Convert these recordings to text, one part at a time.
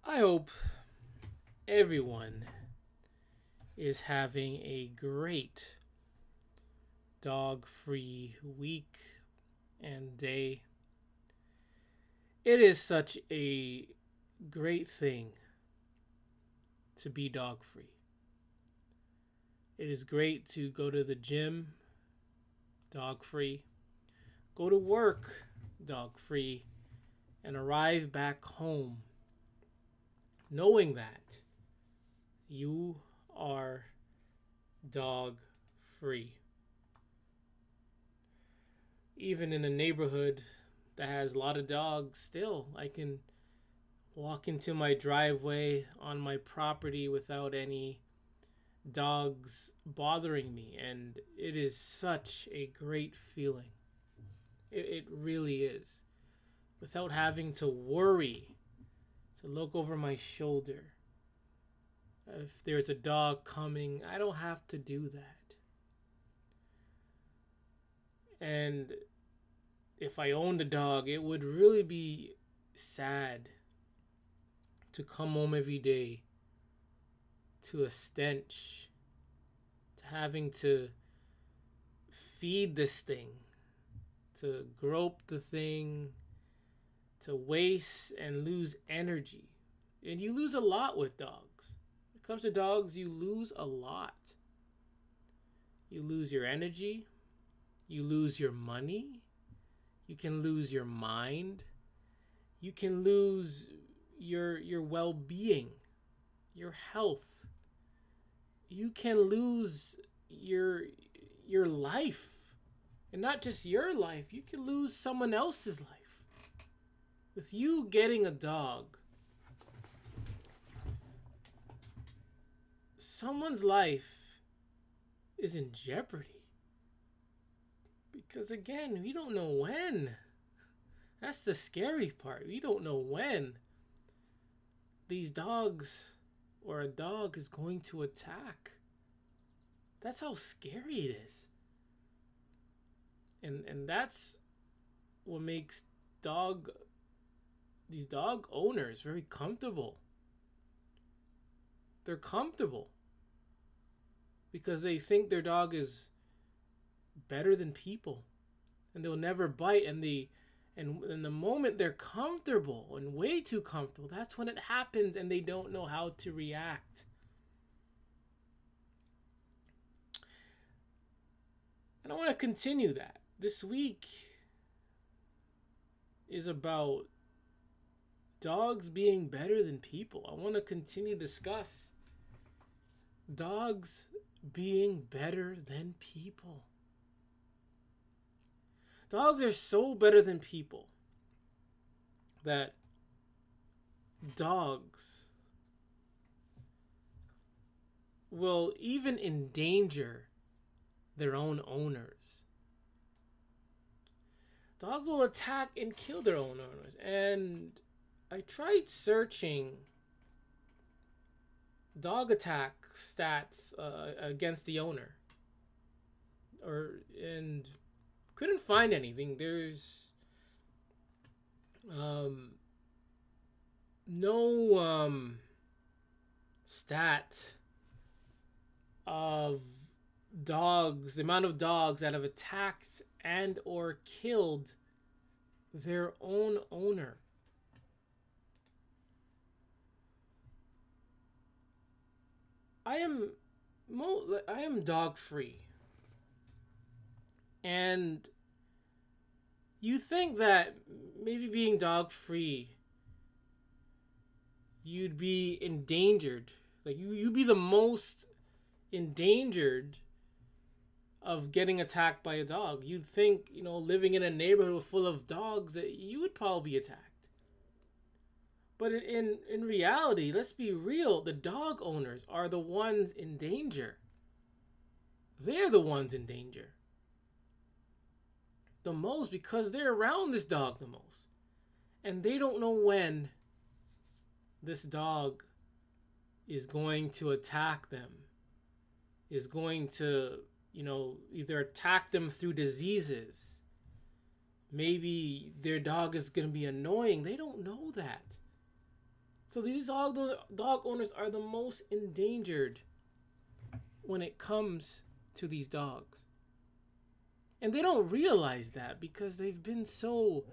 I hope everyone is having a great dog free week and day. It is such a great thing to be dog free. It is great to go to the gym dog free, go to work dog free, and arrive back home knowing that you are dog free. Even in a neighborhood that has a lot of dogs, still, I can walk into my driveway on my property without any dogs bothering me. And it is such a great feeling. It really is. Without having to worry, to look over my shoulder. If there's a dog coming, I don't have to do that. And if I owned a dog, it would really be sad to come home every day to a stench, to having to feed this thing, to grope the thing, to waste and lose energy. And you lose a lot with dogs. When it comes to dogs, you lose a lot. You lose your energy, you lose your money, you can lose your mind, you can lose your well-being, your health. You can lose your life. And not just your life, you can lose someone else's life. With you getting a dog, someone's life is in jeopardy. Because again, we don't know when. That's the scary part. We don't know when these dogs or a dog is going to attack. That's how scary it is. And that's what makes these dog owners very comfortable. They're comfortable because they think their dog is better than people and they'll never bite, and the moment they're comfortable and way too comfortable, that's when it happens and they don't know how to react. And I want to continue that. This week is about dogs being better than people. I want to continue to discuss dogs being better than people. Dogs are so better than people that dogs will even endanger their own owners. Dogs will attack and kill their own owners. And I tried searching dog attack stats against the owner, and couldn't find anything. There's no stat of dogs, the amount of dogs that have attacked and or killed their own owner. I am dog free. And you think that maybe being dog free, you'd be endangered. Like you'd be the most endangered of getting attacked by a dog. You'd think, living in a neighborhood full of dogs, that you would probably be attacked. But in reality, let's be real, the dog owners are the ones in danger. They're the ones in danger the most because they're around this dog the most. And they don't know when this dog is going to attack them, is going to, either attack them through diseases. Maybe their dog is going to be annoying. They don't know that. So these dog owners are the most endangered when it comes to these dogs. And they don't realize that because they've been so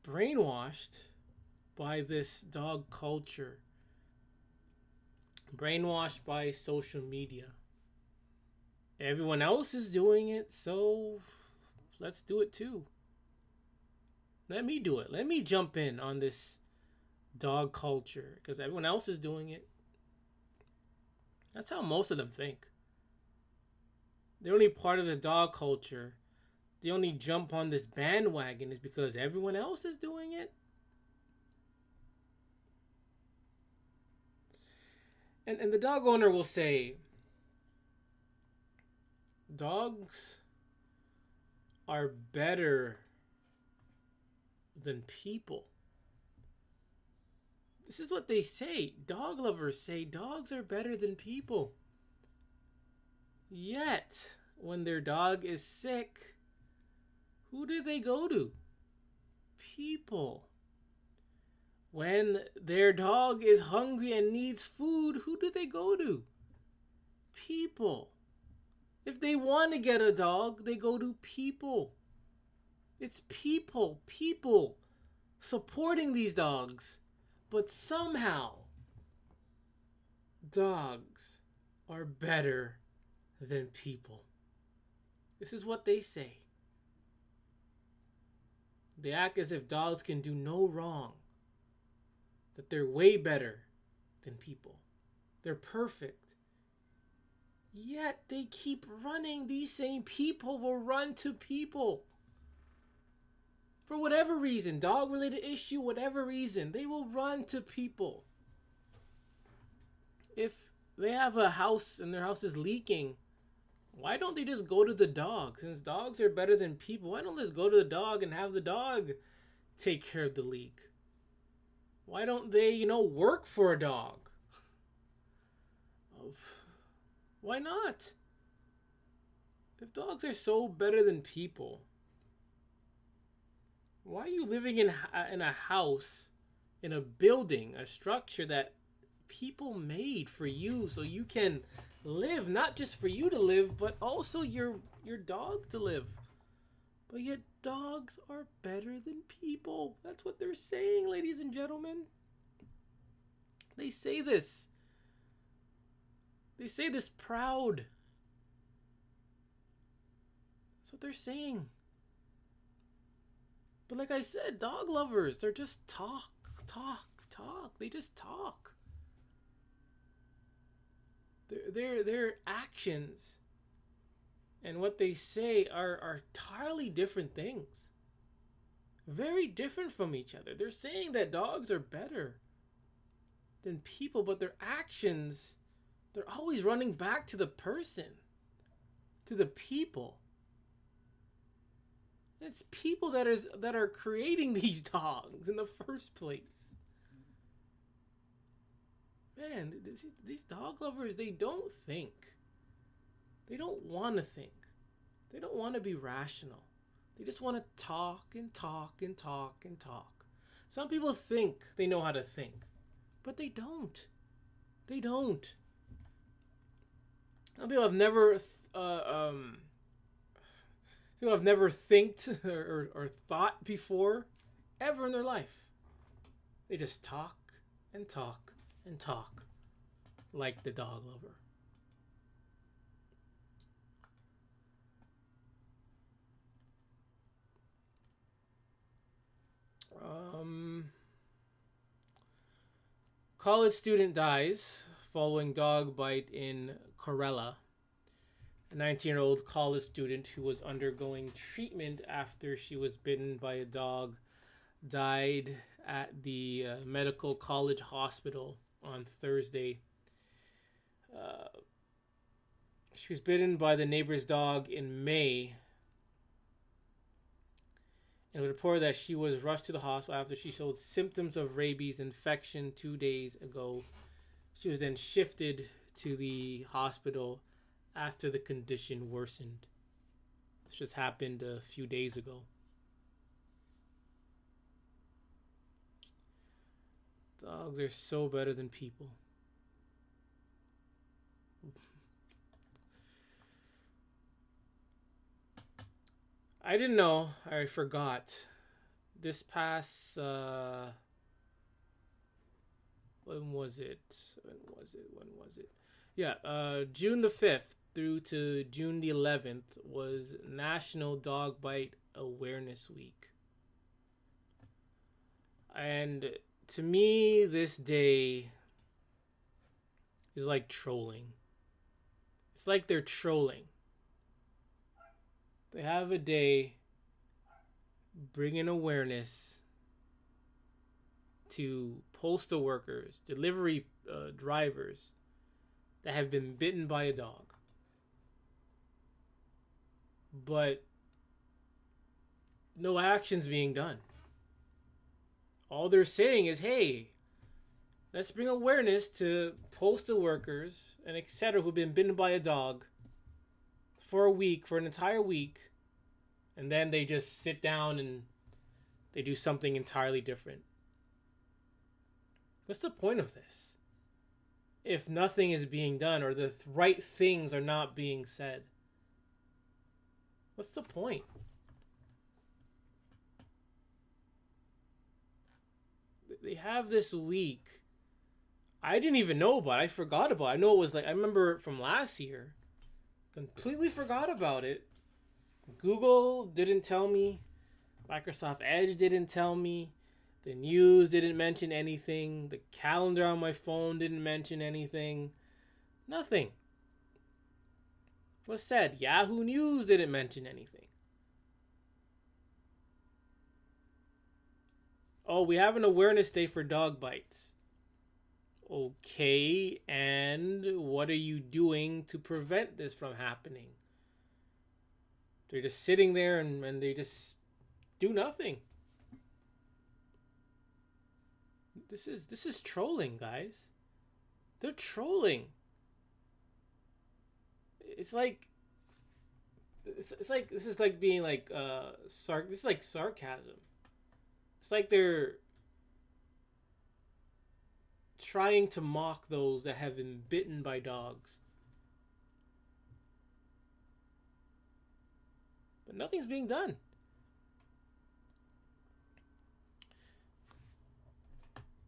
brainwashed by this dog culture, brainwashed by social media. Everyone else is doing it, so let's do it too. Let me do it. Let me jump in on this dog culture because everyone else is doing it. That's how most of them think. They're only part of the dog culture. They only jump on this bandwagon is because everyone else is doing it. And the dog owner will say, dogs are better than people. This is what they say. Dog lovers say dogs are better than people. Yet, when their dog is sick, who do they go to? People. When their dog is hungry and needs food, who do they go to? People. If they want to get a dog, they go to people. It's people supporting these dogs. But somehow, dogs are better than people. This is what they say. They act as if dogs can do no wrong. That they're way better than people. They're perfect. Yet they keep running. These same people will run to people. For whatever reason, dog-related issue, whatever reason, they will run to people. If they have a house and their house is leaking, why don't they just go to the dog? Since dogs are better than people, why don't they just go to the dog and have the dog take care of the leak? Why don't they, work for a dog? Why not? If dogs are so better than people, why are you living in a house, in a building, a structure that people made for you so you can live, not just for you to live, but also your dog to live? But yet dogs are better than people. That's what they're saying, ladies and gentlemen. They say this. They say this proud. That's what they're saying. But like I said, dog lovers, they're just talk. They just talk. Their actions and what they say are entirely different things. Very different from each other. They're saying that dogs are better than people, but their actions, they're always running back to the person, to the people. It's people that are creating these dogs in the first place. Man, these dog lovers, they don't think. They don't want to think. They don't want to be rational. They just want to talk and talk and talk and talk. Some people think they know how to think, but they don't. They don't. Some people have never thinked or thought before ever in their life. They just talk and talk and talk like the dog lover. College student dies following dog bite in Corella. A 19-year-old college student who was undergoing treatment after she was bitten by a dog died at the medical college hospital on Thursday. She was bitten by the neighbor's dog in May. It was reported that she was rushed to the hospital after she showed symptoms of rabies infection 2 days ago. She was then shifted to the hospital after the condition worsened. This just happened a few days ago. Dogs are so better than people. I didn't know. I forgot. This past when was it? When was it? Yeah, June the 5th through to June the 11th was National Dog Bite Awareness Week. And to me, this day is like trolling. It's like they're trolling. They have a day bringing awareness to postal workers, delivery drivers that have been bitten by a dog. But no action's being done. All they're saying is, hey, let's bring awareness to postal workers and etc. who've been bitten by a dog for a week, for an entire week, and then they just sit down and they do something entirely different. What's the point of this? If nothing is being done or the right things are not being said, what's the point? They have this week. I didn't even know about it. I forgot about it. I know it was like, I remember from last year. Completely forgot about it. Google didn't tell me. Microsoft Edge didn't tell me. The news didn't mention anything. The calendar on my phone didn't mention anything. Nothing. Was said. Yahoo News didn't mention anything. Oh, we have an awareness day for dog bites. Okay, and what are you doing to prevent this from happening? They're just sitting there and they just do nothing. This is trolling, guys. They're trolling. It's like this is like being like this is like sarcasm. It's like they're trying to mock those that have been bitten by dogs. But nothing's being done.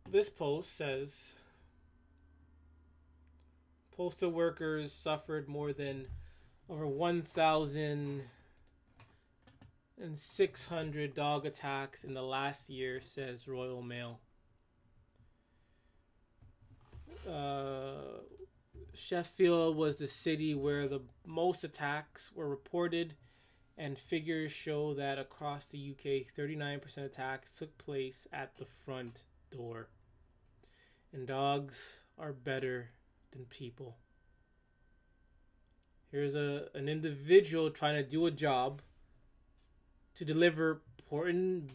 This post says postal workers suffered more than over 1,600 dog attacks in the last year, says Royal Mail. Sheffield was the city where the most attacks were reported, and figures show that across the UK, 39% of attacks took place at the front door. And dogs are better than people. Here's an individual trying to do a job to deliver important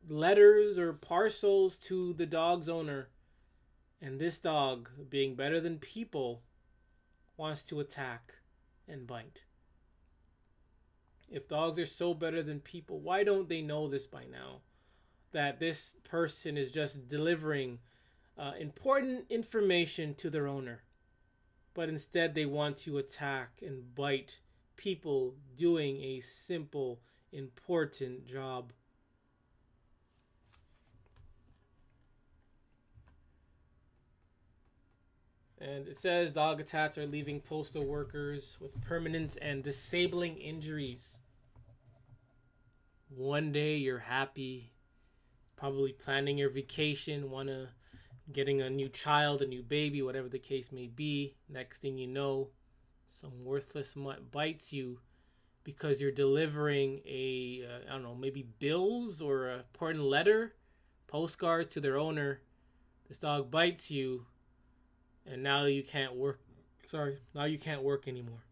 letters or parcels to the dog's owner. And this dog, being better than people, wants to attack and bite. If dogs are so better than people, why don't they know this by now? That this person is just delivering important information to their owner. But instead they want to attack and bite people doing a simple, important job. And it says dog attacks are leaving postal workers with permanent and disabling injuries. One day you're happy, probably planning your vacation, getting a new child, a new baby, whatever the case may be. Next thing you know, some worthless mutt bites you because you're delivering maybe bills or a important letter, postcards to their owner. This dog bites you, and now you can't work. Now you can't work anymore.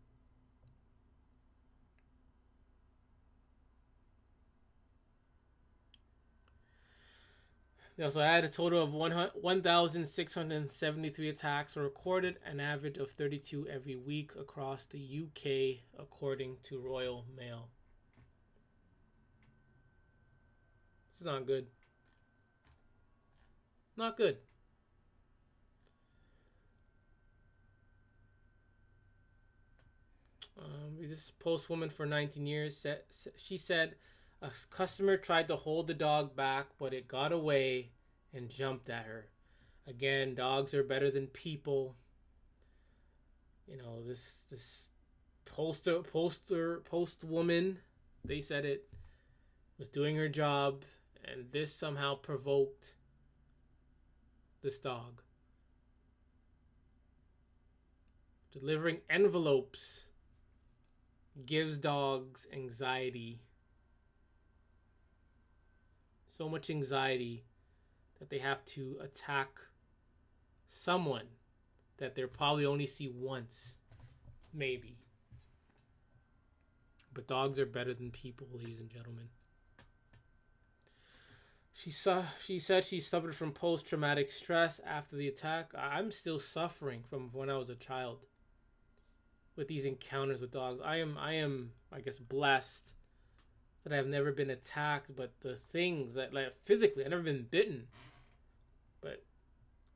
They also had a total of 1,673 attacks were recorded, an average of 32 every week across the UK, according to Royal Mail. This is not good. Not good. this postwoman for 19 years said, she said a customer tried to hold the dog back, but it got away and jumped at her. Again, dogs are better than people. You know, this post woman, they said it, was doing her job, and this somehow provoked this dog. Delivering envelopes gives dogs anxiety. So much anxiety that they have to attack someone that they'll probably only see once, maybe. But dogs are better than people, ladies and gentlemen. She said she suffered from post-traumatic stress after the attack. I'm still suffering from when I was a child with these encounters with dogs. I am I guess blessed that I've never been attacked, but the things that, like, physically, I've never been bitten. But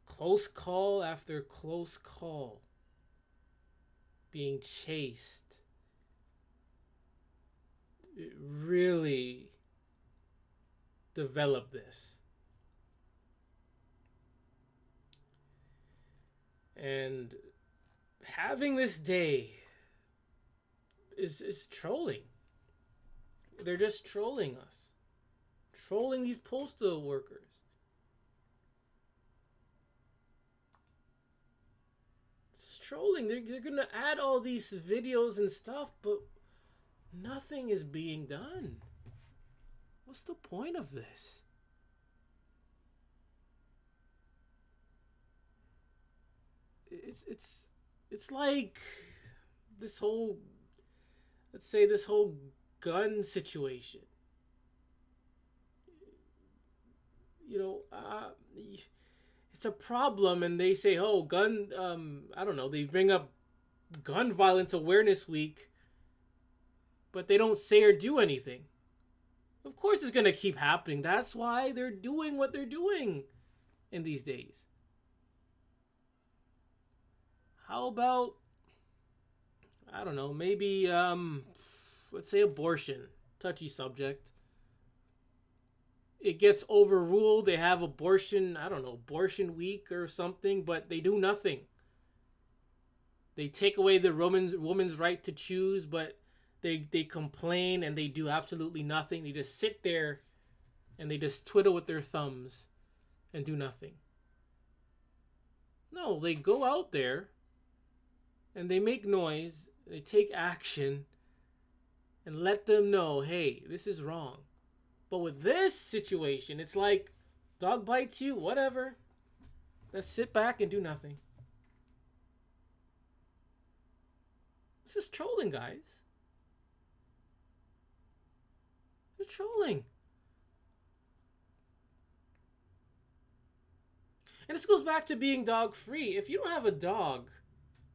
close call after close call, being chased, it really developed this. And having this day is trolling. They're just trolling us. Trolling these postal workers. It's trolling. They're going to add all these videos and stuff, but nothing is being done. What's the point of this? It's like this whole, let's say, this whole gun situation. You know, it's a problem, and they say, oh, gun, I don't know, they bring up Gun Violence Awareness Week, but they don't say or do anything. Of course it's going to keep happening. That's why they're doing what they're doing in these days. How about, I don't know, maybe, let's say abortion. Touchy subject. It gets overruled. They have abortion, I don't know, abortion week or something, but they do nothing. They take away the woman's right to choose, but they complain and they do absolutely nothing. They just sit there and they just twiddle with their thumbs and do nothing. No, they go out there and they make noise, they take action, and let them know, hey, this is wrong. But with this situation, it's like, dog bites you, whatever. Let's sit back and do nothing. This is trolling, guys. They're trolling. And this goes back to being dog free. If you don't have a dog,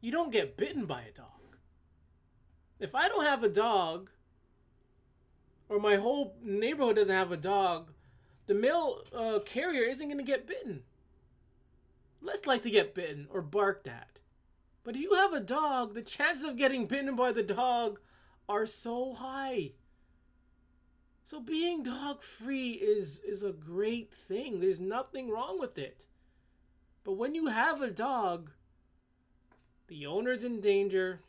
you don't get bitten by a dog. If I don't have a dog, or my whole neighborhood doesn't have a dog, the mail carrier isn't going to get bitten. Less likely to get bitten or barked at. But if you have a dog, the chances of getting bitten by the dog are so high. So being dog free is a great thing. There's nothing wrong with it. But when you have a dog, the owner's in danger,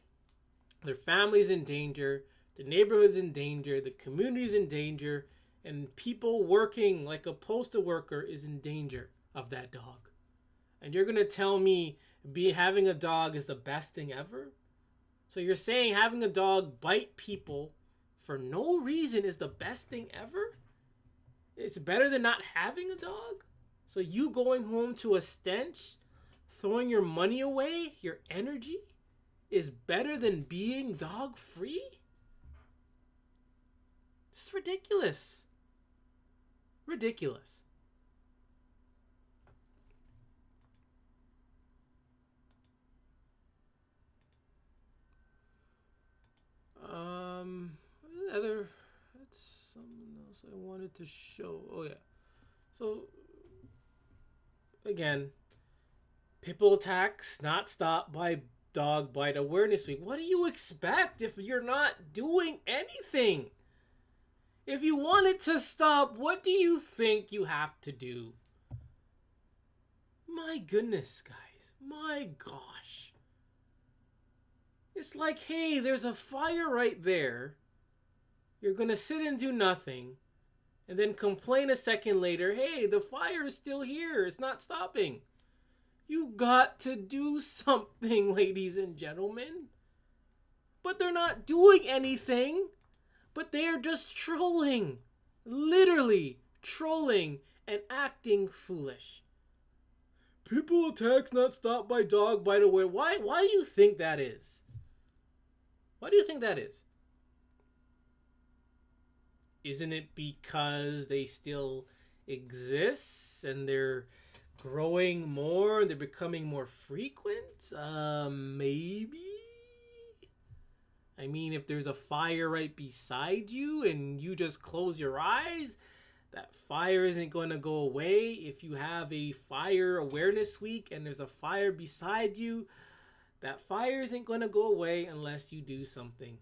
their family's in danger, the neighborhood's in danger, the community's in danger, and people working like a postal worker is in danger of that dog. And you're going to tell me having a dog is the best thing ever? So you're saying having a dog bite people for no reason is the best thing ever? It's better than not having a dog? So you going home to a stench, throwing your money away, your energy, is better than being dog free? It's ridiculous. Ridiculous. That's something else I wanted to show. Oh yeah. So again, pitbull attacks not stopped by Dog Bite Awareness Week. What do you expect if you're not doing anything? If you want it to stop, what do you think you have to do? My goodness, guys. My gosh. It's like, hey, there's a fire right there. You're going to sit and do nothing. And then complain a second later, hey, the fire is still here. It's not stopping. You got to do something, ladies and gentlemen. But they're not doing anything. But they are just trolling. Literally trolling and acting foolish. People attacks not stopped by dog bite away. Why do you think that is? Why do you think that is? Isn't it because they still exist and they're growing more and they're becoming more frequent? Maybe. I mean, if there's a fire right beside you and you just close your eyes, that fire isn't going to go away. If you have a fire awareness week and there's a fire beside you, that fire isn't going to go away unless you do something.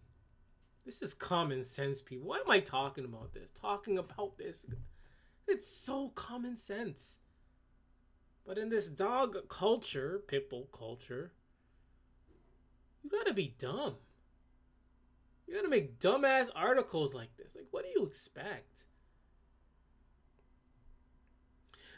This is common sense, people. Why am I talking about this? It's so common sense. But in this dog culture, pitbull culture, you gotta be dumb. You gotta make dumbass articles like this. Like, what do you expect?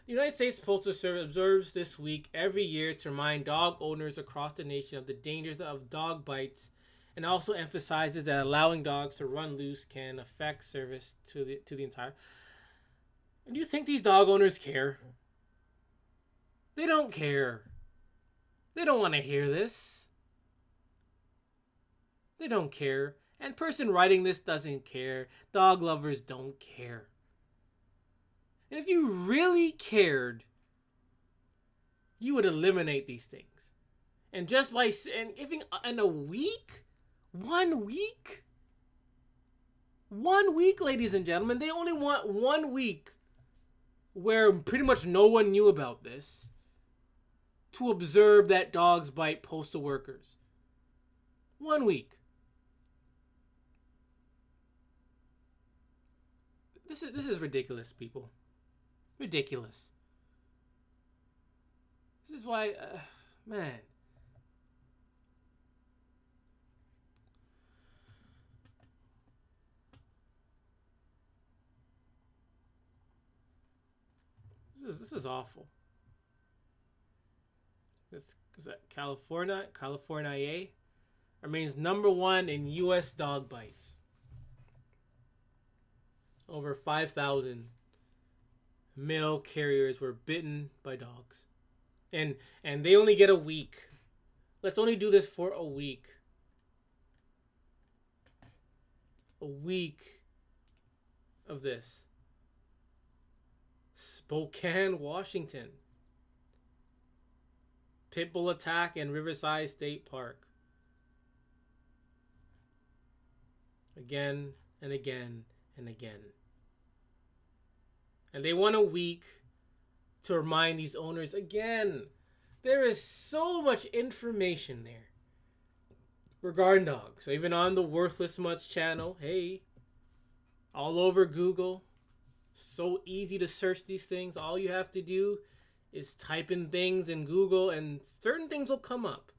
The United States Postal Service observes this week every year to remind dog owners across the nation of the dangers of dog bites, and also emphasizes that allowing dogs to run loose can affect service to the entire. And do you think these dog owners care? They don't care. They don't want to hear this. They don't care. And person writing this doesn't care. Dog lovers don't care. And if you really cared, you would eliminate these things. And just by giving in a week, 1 week, 1 week, ladies and gentlemen, they only want 1 week where pretty much no one knew about this to observe that dogs bite postal workers. 1 week. This is ridiculous, people. Ridiculous. This is why, man. This is awful. This is that California remains #1 in U.S. dog bites. Over 5,000 mail carriers were bitten by dogs, and they only get a week. Let's only do this for a week. A week of this. Spokane, Washington. Pitbull attack in Riverside State Park. Again and again and again. And they want a week to remind these owners again. There is so much information there regarding dogs. So even on the Worthless Mutts channel, hey, all over Google. So easy to search these things. All you have to do is type in things in Google and certain things will come up.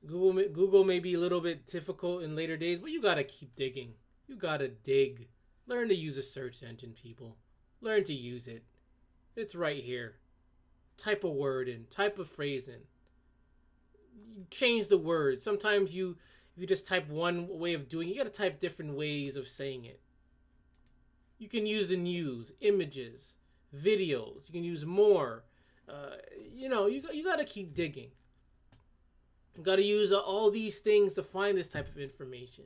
Google may be a little bit difficult in later days, but you gotta keep digging. You gotta dig. Learn to use a search engine, people. Learn to use it. It's right here. Type a word in. Type a phrase in. Change the word. Sometimes if you just type one way of doing it, you gotta type different ways of saying it. You can use the news, images, videos. You can use more. You got to keep digging. You got to use all these things to find this type of information.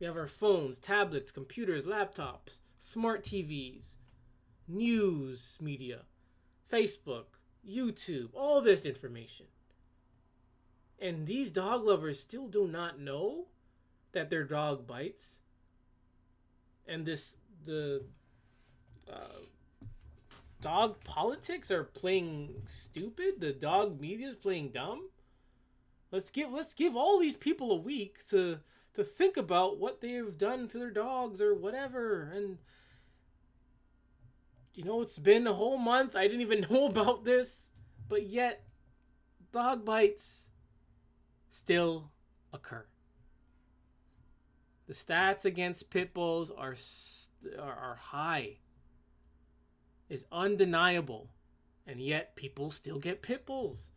We have our phones, tablets, computers, laptops, smart TVs, news media, Facebook, YouTube, all this information. And these dog lovers still do not know that their dog bites. And the dog politics are playing stupid. The dog media is playing dumb. Let's give all these people a week to think about what they've done to their dogs or whatever. And it's been a whole month. I didn't even know about this, but yet dog bites still occur. The stats against pit bulls are high. Is undeniable. And yet people still get pit bulls.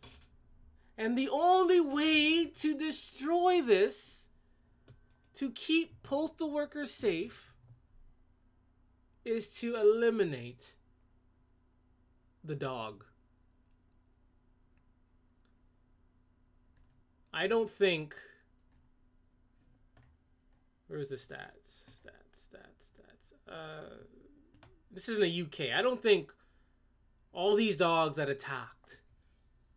And the only way to destroy this, to keep postal workers safe, is to eliminate the dog. I don't think... Where's the stats? This is in the UK. I don't think all these dogs that attacked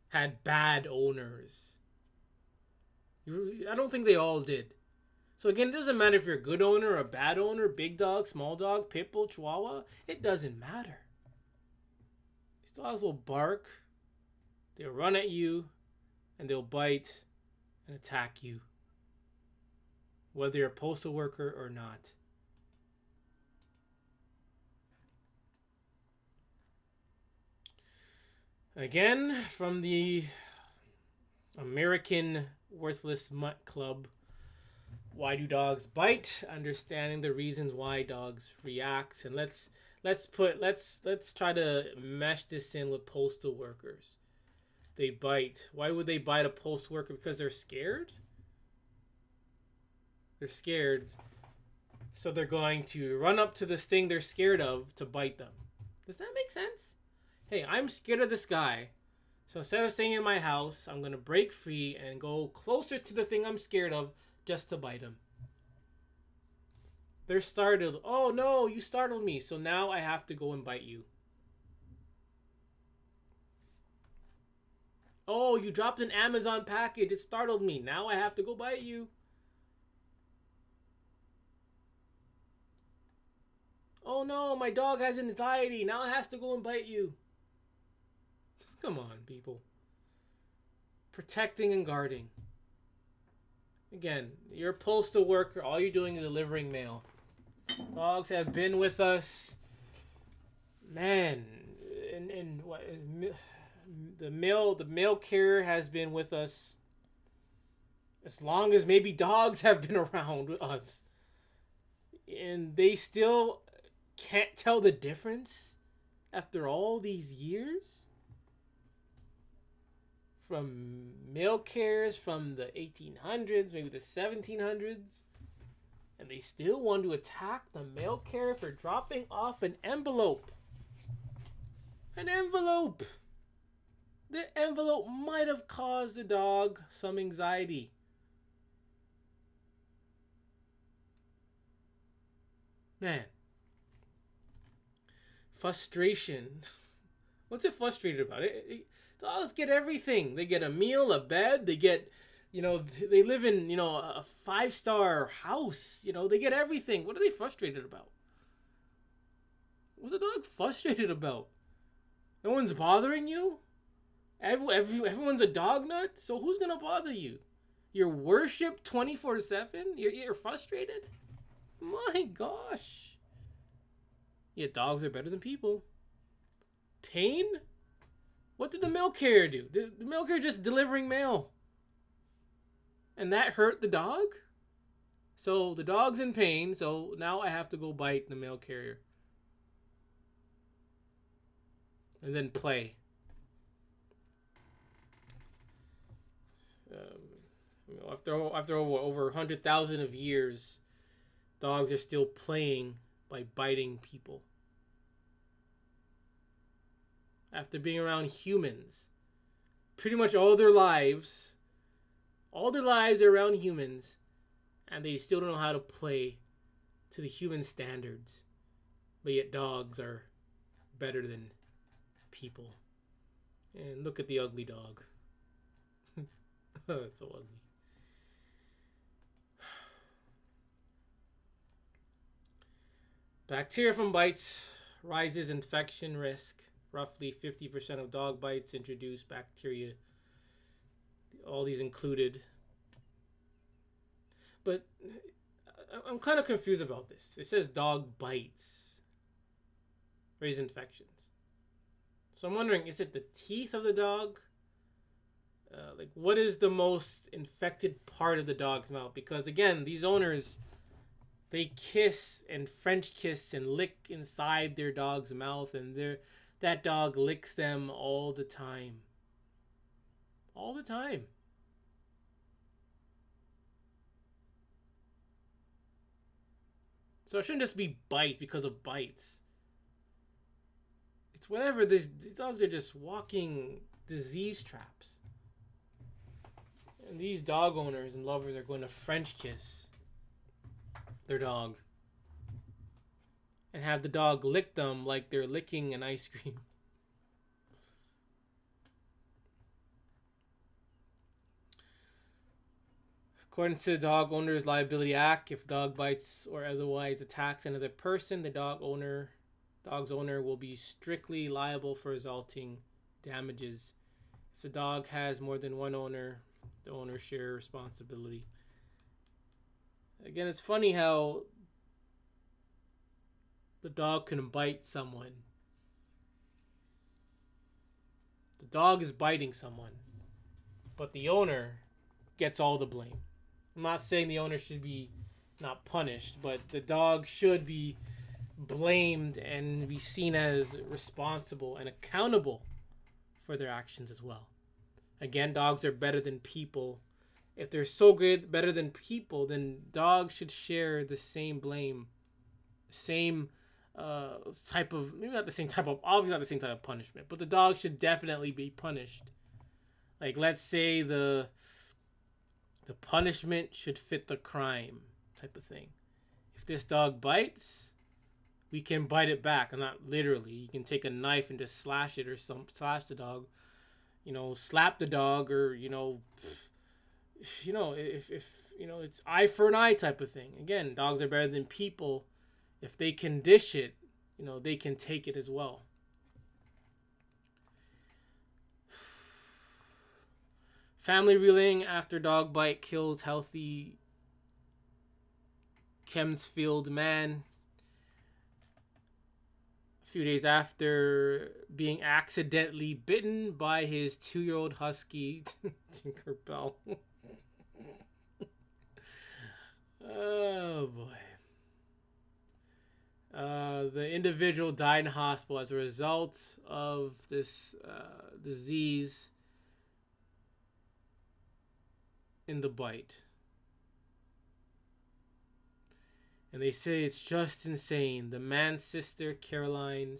had bad owners. I don't think they all did. So again, it doesn't matter if you're a good owner or a bad owner, big dog, small dog, pit bull, chihuahua. It doesn't matter. These dogs will bark, they'll run at you, and they'll bite and attack you, whether you're a postal worker or not. Again, from the American Worthless Mutt Club, why do dogs bite? Understanding the reasons why dogs react, and let's try to mesh this in with postal workers. They bite. Why would they bite a postal worker? Because they're scared? They're scared, so they're going to run up to this thing they're scared of to bite them. Does that make sense? Hey, I'm scared of this guy, so instead of staying in my house, I'm going to break free and go closer to the thing I'm scared of just to bite him. They're startled. Oh no, you startled me, so now I have to go and bite you. Oh, you dropped an Amazon package. It startled me. Now I have to go bite you. Oh no, my dog has anxiety. Now it has to go and bite you. Come on, people. Protecting and guarding. Again, you're a postal worker. All you're doing is delivering mail. Dogs have been with us. Man, and what is the mail carrier has been with us as long as maybe dogs have been around with us. And they still can't tell the difference after all these years? From mail carriers from the 1800s, maybe the 1700s, and they still want to attack the mail carrier for dropping off an envelope. An envelope! The envelope might have caused the dog some anxiety. Man. Frustration. What's it frustrated about? Dogs get everything. They get a meal, a bed. They get, they live in, a 5-star house. They get everything. What are they frustrated about? What's a dog frustrated about? No one's bothering you? Everyone's a dog nut? So who's going to bother you? You're worshipped 24/7? You're frustrated? My gosh. Yet dogs are better than people. Pain? What did the mail carrier do? The mail carrier just delivering mail. And that hurt the dog? So the dog's in pain, so now I have to go bite the mail carrier. And then play. After over 100,000 of years, dogs are still playing by biting people. After being around humans, pretty much all their lives are around humans, and they still don't know how to play to the human standards. But yet dogs are better than people. And look at the ugly dog. It's so ugly. Bacteria from bites rises infection risk. Roughly 50% of dog bites introduce bacteria. all these included. But I'm kind of confused about this. It says dog bites raise infections. So I'm wondering, is it the teeth of the dog? Like, what is the most infected part of the dog's mouth? Because again, these owners, they kiss and French kiss and lick inside their dog's mouth, and that dog licks them all the time. All the time. So it shouldn't just be bites because of bites. It's whatever. These dogs are just walking disease traps. And these dog owners and lovers are going to French kiss their dog and have the dog lick them like they're licking an ice cream. According to the Dog Owners Liability Act, if dog bites or otherwise attacks another person, the dog's owner will be strictly liable for resulting damages. If the dog has more than one owner, the owner share responsibility. Again, it's funny how the dog can bite someone. The dog is biting someone, but the owner gets all the blame. I'm not saying the owner should be not punished, but the dog should be blamed and be seen as responsible and accountable for their actions as well. Again, dogs are better than people. If they're so good, better than people, then dogs should share the same blame, same type of, maybe not the same type of, obviously not the same type of punishment, but the dog should definitely be punished. Like, let's say the punishment should fit the crime type of thing. If this dog bites, we can bite it back. And not literally. You can take a knife and just slash it or slash the dog. Slap the dog, or if it's eye for an eye type of thing. Again, dogs are better than people. If they can dish it, they can take it as well. Family reeling after dog bite kills healthy Kempsfield man. A few days after being accidentally bitten by his 2-year-old husky, Tinkerbell. Oh boy. The individual died in hospital as a result of this disease in the bite. And they say it's just insane. The man's sister, Caroline,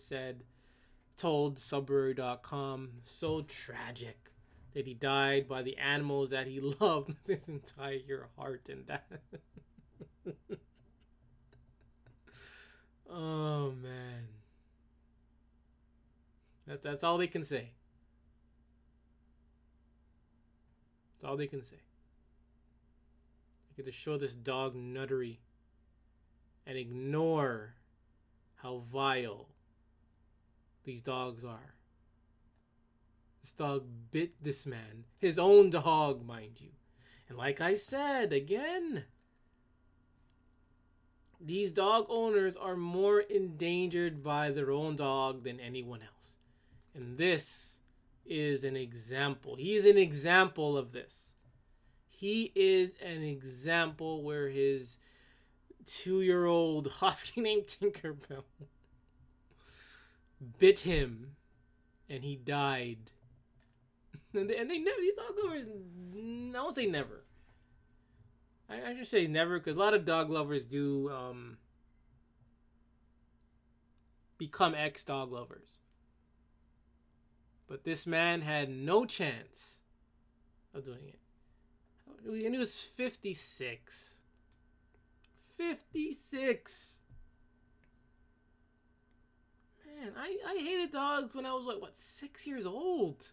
told Subway.com, so tragic that he died by the animals that he loved with his entire heart and that. Oh, man. That's all they can say. That's all they can say. They get to show this dog nuttery and ignore how vile these dogs are. This dog bit this man. His own dog, mind you. And like I said, again, these dog owners are more endangered by their own dog than anyone else. And this is an example. He is an example of this. He is an example where his 2-year-old husky named Tinkerbell bit him and he died. And they never, these dog lovers, I won't say never. I should say never, because a lot of dog lovers do become ex-dog lovers. But this man had no chance of doing it. And he was 56. 56. Man, I hated dogs when I was 6 years old.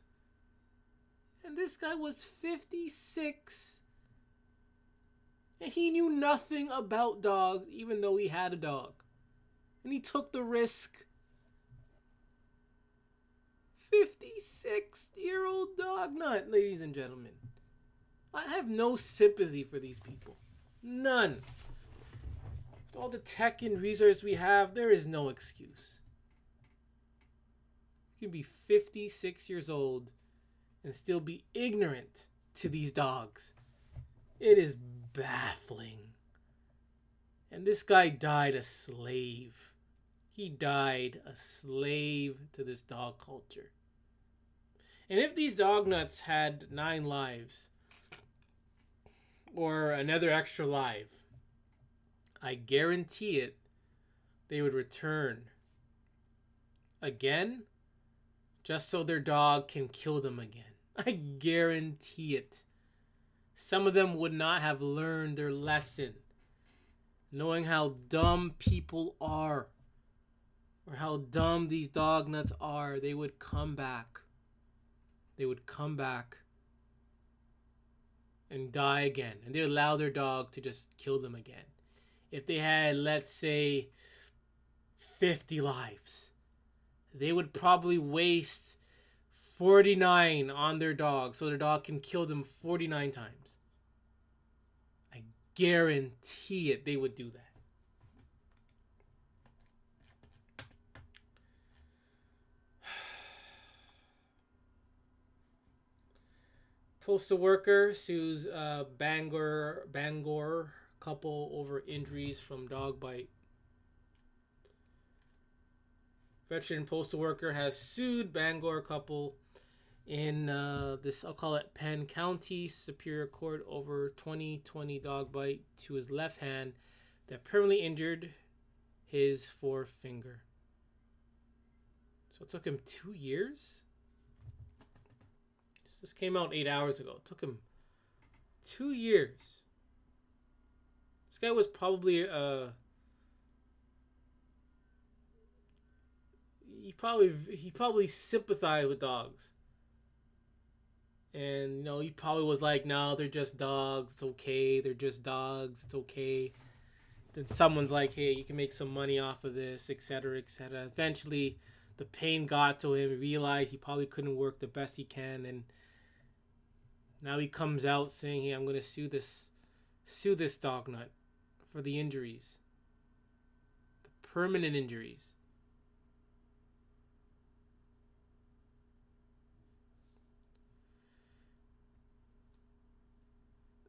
And this guy was 56. And he knew nothing about dogs, even though he had a dog. And he took the risk. 56-year-old dog nut, ladies and gentlemen. I have no sympathy for these people. None. With all the tech and resources we have, there is no excuse. You can be 56 years old and still be ignorant to these dogs. It is baffling. And this guy died a slave. He died a slave to this dog culture. And if these dog nuts had 9 lives, or another extra life, I guarantee it, they would return again, just so their dog can kill them again. I guarantee it. Some of them would not have learned their lesson, knowing how dumb people are, or how dumb these dog nuts are. They would come back. They would come back and die again, and they would allow their dog to just kill them again. If they had, let's say, 50 lives, they would probably waste 49 on their dog so their dog can kill them 49 times. I guarantee it, they would do that. Postal worker sues Bangor couple over injuries from dog bite. Veteran postal worker has sued Bangor couple in this, I'll call it Penn County Superior Court, over 2020 dog bite to his left hand that permanently injured his forefinger. So it took him 2 years? This came out 8 hours ago. It took him 2 years. This guy was probably he probably sympathized with dogs. And he probably was like, "No, they're just dogs. It's okay. They're just dogs. It's okay." Then someone's like, "Hey, you can make some money off of this, etc., etc." Eventually, the pain got to him. He realized he probably couldn't work the best he can, and now he comes out saying, "Hey, I'm going to sue this dog nut for the injuries, the permanent injuries."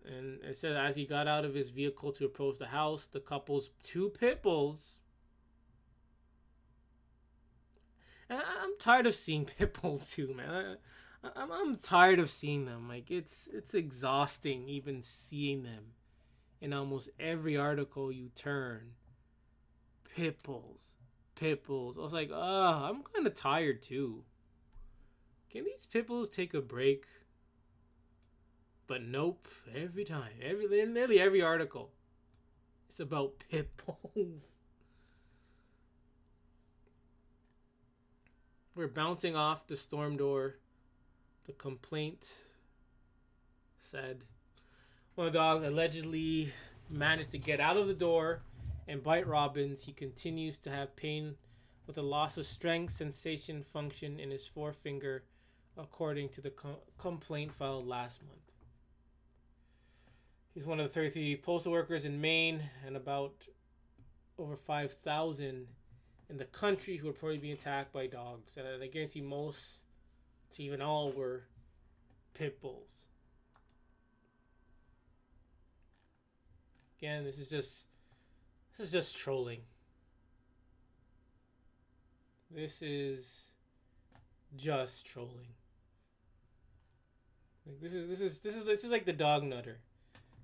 And it says, as he got out of his vehicle to approach the house, the couple's 2 pit bulls. And I'm tired of seeing pit bulls too, man. I'm tired of seeing them. Like, it's exhausting even seeing them. In almost every article you turn, pit bulls. I was like, I'm kind of tired too. Can these pit bulls take a break? But nope, every time, nearly every article, it's about pit bulls. We're bouncing off the storm door. The complaint said one of the dogs allegedly managed to get out of the door and bite Robbins. He continues to have pain with a loss of strength, sensation, function in his forefinger, according to the complaint filed last month. He's one of the 33 postal workers in Maine and about over 5,000 in the country who are probably being attacked by dogs. And I guarantee most, to even all, were pit bulls. Again, this is just trolling. This is just trolling. Like, this is like the dog nutter.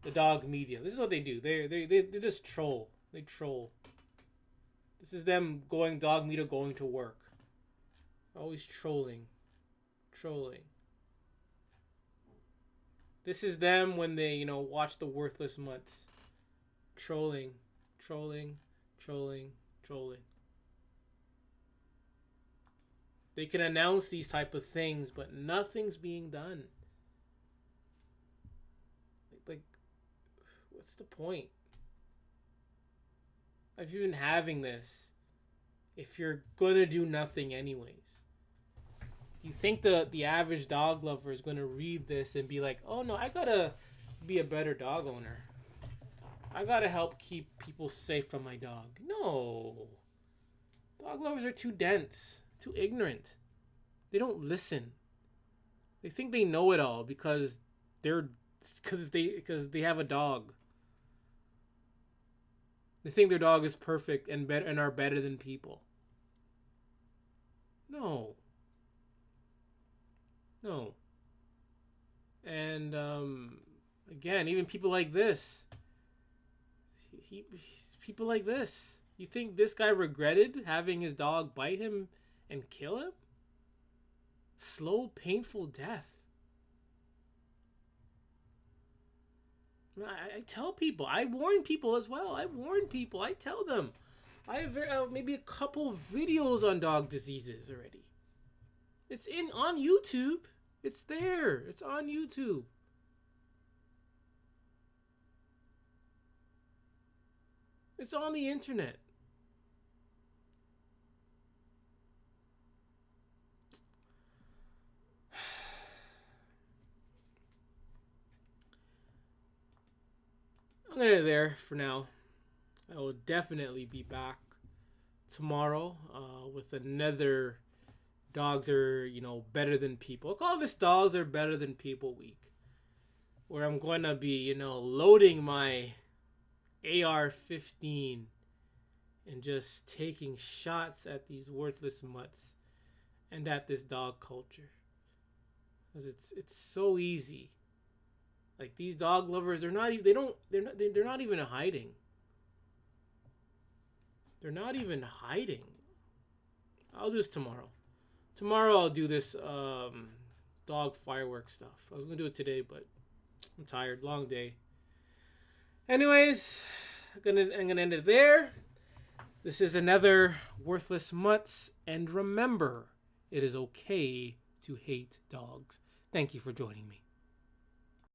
The dog media. This is what they do. They just troll. They troll. This is them dog media going to work. Always trolling. This is them when they, watch the Worthless Mutts. Trolling. They can announce these type of things, but nothing's being done. Like, what's the point of even having this if you're gonna do nothing anyways? Do you think the average dog lover is gonna read this and be like, "Oh no, I gotta be a better dog owner. I gotta help keep people safe from my dog. No. Dog lovers are too dense, too ignorant. They don't listen. They think they know it all because they have a dog. They think their dog is perfect and are better than people. No. No. And again, even people like this. People like this. You think this guy regretted having his dog bite him and kill him? Slow, painful death. I tell people. I warn people as well. I warn people. I tell them. I have maybe a couple videos on dog diseases already. It's on YouTube. It's there. It's on YouTube. It's on the internet. I'm gonna end it there for now. I will definitely be back tomorrow with another dogs are, better than people. I call this dogs are better than people week. Where I'm going to be, loading my AR-15 and just taking shots at these worthless mutts and at this dog culture. Because it's so easy. Like these dog lovers, they're not even hiding. They're not even hiding. I'll do this tomorrow. Tomorrow I'll do this dog fireworks stuff. I was gonna do it today, but I'm tired. Long day. Anyways, I'm gonna end it there. This is another Worthless Mutts, and remember, it is okay to hate dogs. Thank you for joining me.